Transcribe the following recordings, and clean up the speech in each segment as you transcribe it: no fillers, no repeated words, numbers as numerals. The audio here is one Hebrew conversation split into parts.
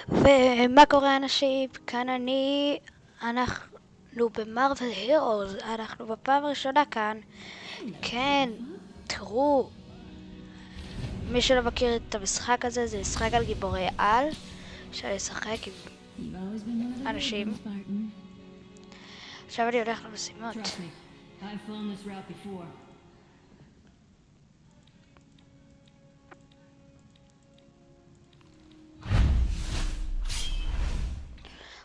ומה קורה אנשים? כאן אנחנו במרוול הירוז, אנחנו בפעם הראשונה כאן. כן, תראו, מי שלא מכיר את המשחק הזה, זה משחק על גיבורי על, אפשר לשחק עם אנשים. עכשיו אני הולך למשימות.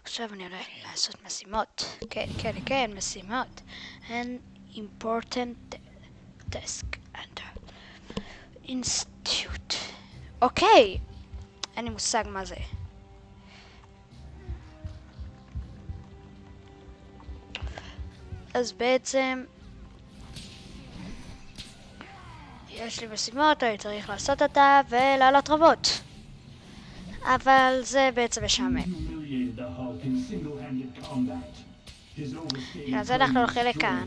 עכשיו אני הולך לעשות משימות. כן, משימות. An important task under institute. אוקיי, אין לי מושג מה זה. אז בעצם יש לי משימות, אני צריך לעשות אותה ולעלות רבות. אבל זה בעצם משעמם. אז אנחנו הולכים לכאן.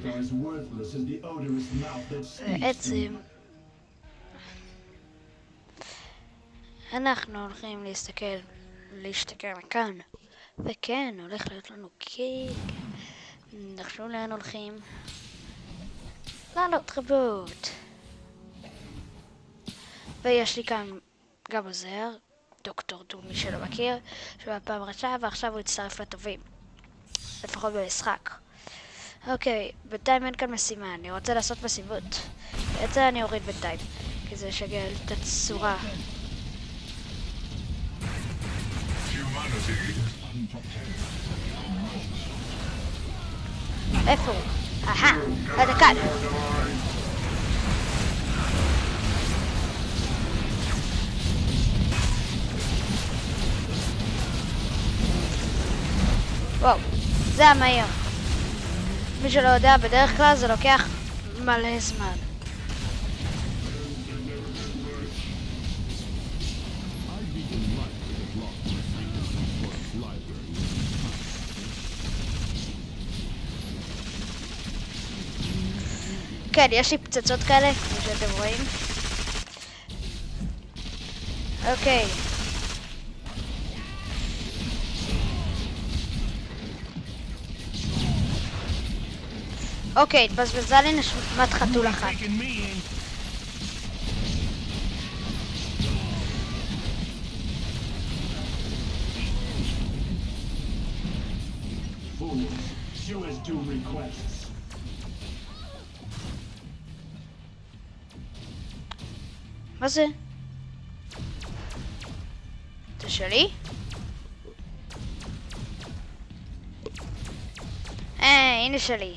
בעצם אנחנו הולכים להסתכל מכאן. וכן, הולך להיות לנו קיק. נחשו לאן הולכים. לעלות רבות. ויש לי כאן גם עוזר, דוקטור דום, מי שלא מכיר, שהוא הפעם ראשונה ועכשיו הוא יצטרף לטובים. לפחות במשחק. אוקיי, בינתיים אין כאן משימה, אני רוצה לעשות משימות. בעצם אני אוריד בינתיים, כי זה ישגע את הצורה. איפה הוא? אתה כאן. וואו, זה המהיר. מי שלא יודע, בדרך כלל זה לוקח מלא זמן. כן, יש לי פצצות כאלה, כמו שאתם רואים. אוקיי. אוקיי, התבזבזה לי נשמת חתול אחת. מה זה? זה שלי? הנה שלי.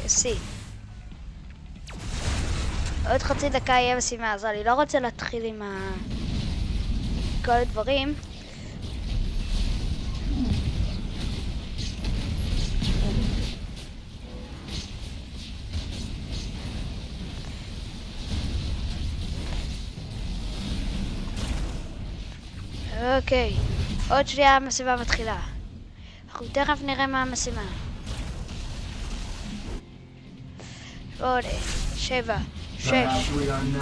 סי. עוד חצי דקה יהיה משימה, אז אני לא רוצה להתחיל עם כל הדברים. אוקיי, עוד שנייה המשימה מתחילה. אנחנו תכף נראה מה המשימה. 8, 7, 6,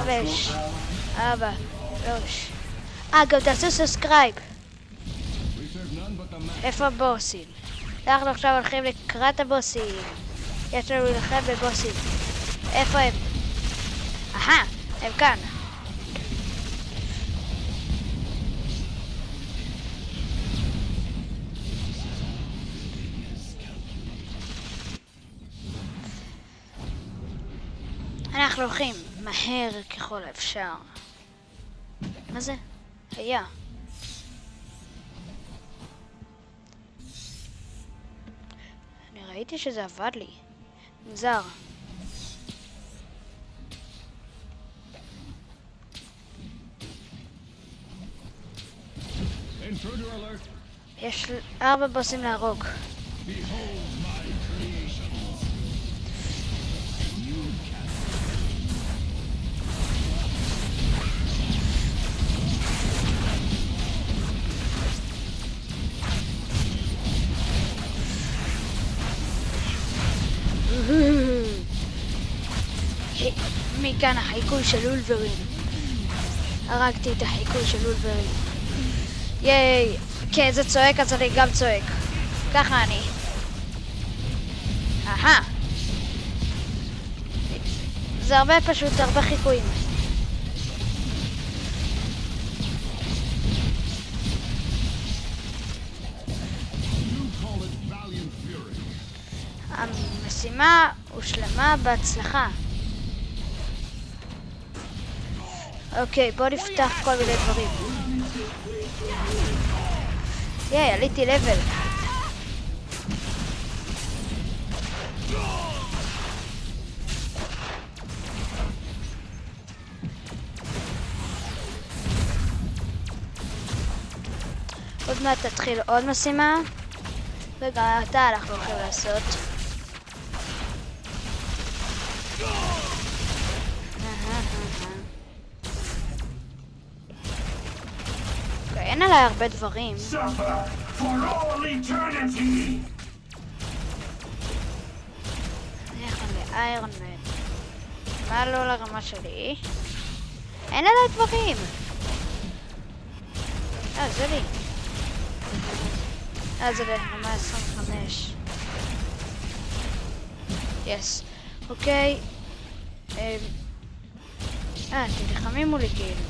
5, 4, 3. גם תעשו סאבסקרייב. איפה הבוסים? אנחנו עכשיו הולכים לקראת הבוסים. יש לנו להילחם בבוסים. איפה הם? הם כאן. אנחנו הולכים מהר ככל האפשר. מה זה? היה. אני ראיתי שזה עבד לי. מוזר. יש 4 בוסים להרוג. מכאן החיקוי של וולברין. הרגתי את החיקוי של וולברין. ייי. כן, זה צועק, אז אני גם צועק. ככה אני. אהה. זה הרבה פשוט, הרבה חיקויים. המשימה הושלמה בהצלחה. אוקיי, בוא נפתח כל מיני דברים. ייי, עליתי לבל. עוד מעט תתחיל עוד משימה. וגם אתה אנחנו הולכים לעשות. אין עליי הרבה דברים. איך אני איירון מן? מה לא לרמה שלי? אין עליי דברים. זה לי. זה לרמה 25. יס. אוקיי. תלחמים מולי כאילו.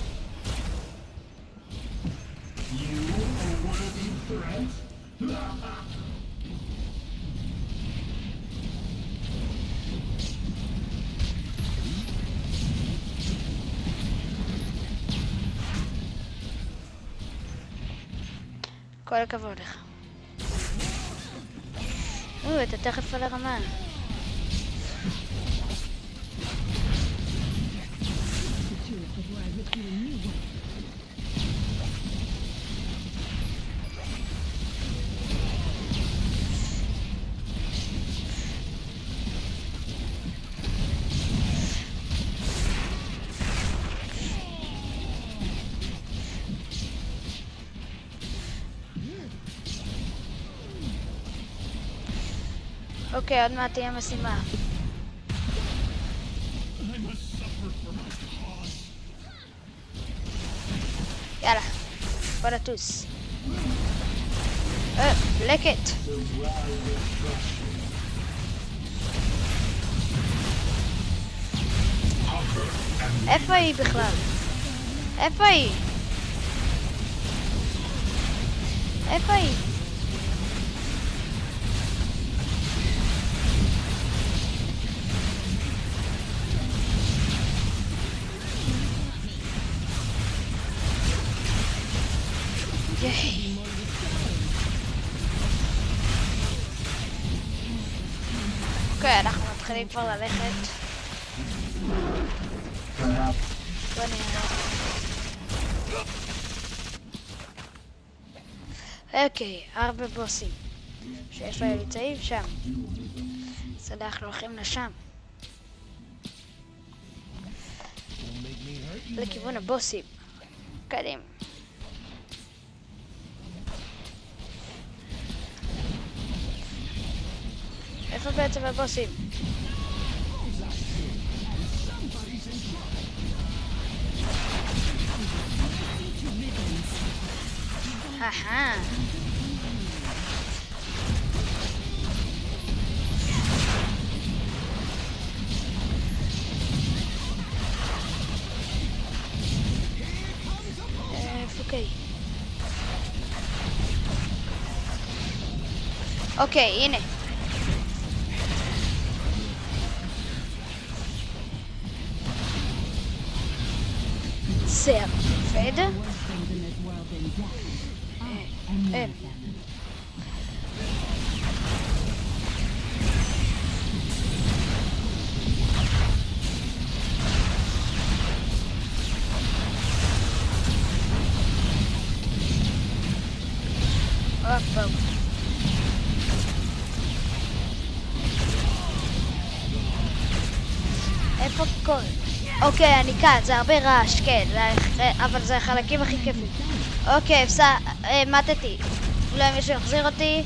כל הכבוד לך. אתה תכף על הרמה. אוקיי, עוד מעט תהיה משימה. יאללה, בוא נטוס. לקט. איפה היא בכלל? איפה היא? איפה היא? אוקיי, אנחנו מתחילים כבר ללכת. בוא נראה. אוקיי, 4 בוסים. שאיפה הם נמצאים? שם. אז אנחנו הולכים לשם. לכיוון הבוסים. קדימה. איפה בעצם הבוסים? אהה. אוקיי. אוקיי, הנה. זה עובד? איפה כל? אוקיי, אני כאן, זה הרבה רעש, כן, אבל זה החלקים הכי כיפים. אוקיי, מתתי. אולי מישהו יחזיר אותי.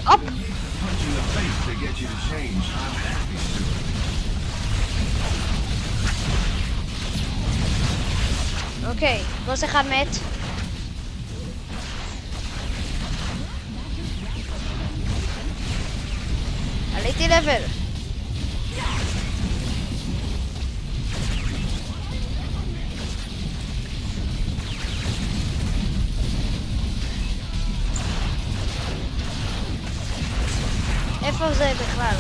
הופ! אוקיי, בוס אחד מת. עליתי לבל. איפה זה בכלל?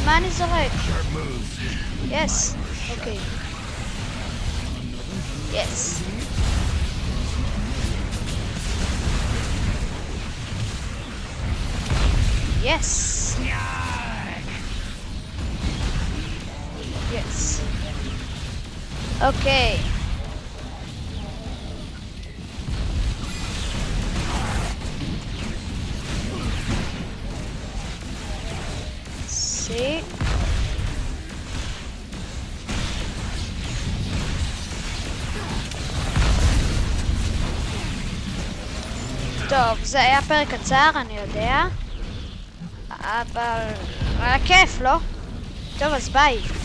מה אני זורק? יס. אוקיי. יס. יס. יס. אוקיי. See? טוב, זה היה פרק קצר, אני יודע. אבל היה כיף, לא? טוב, אז ביי.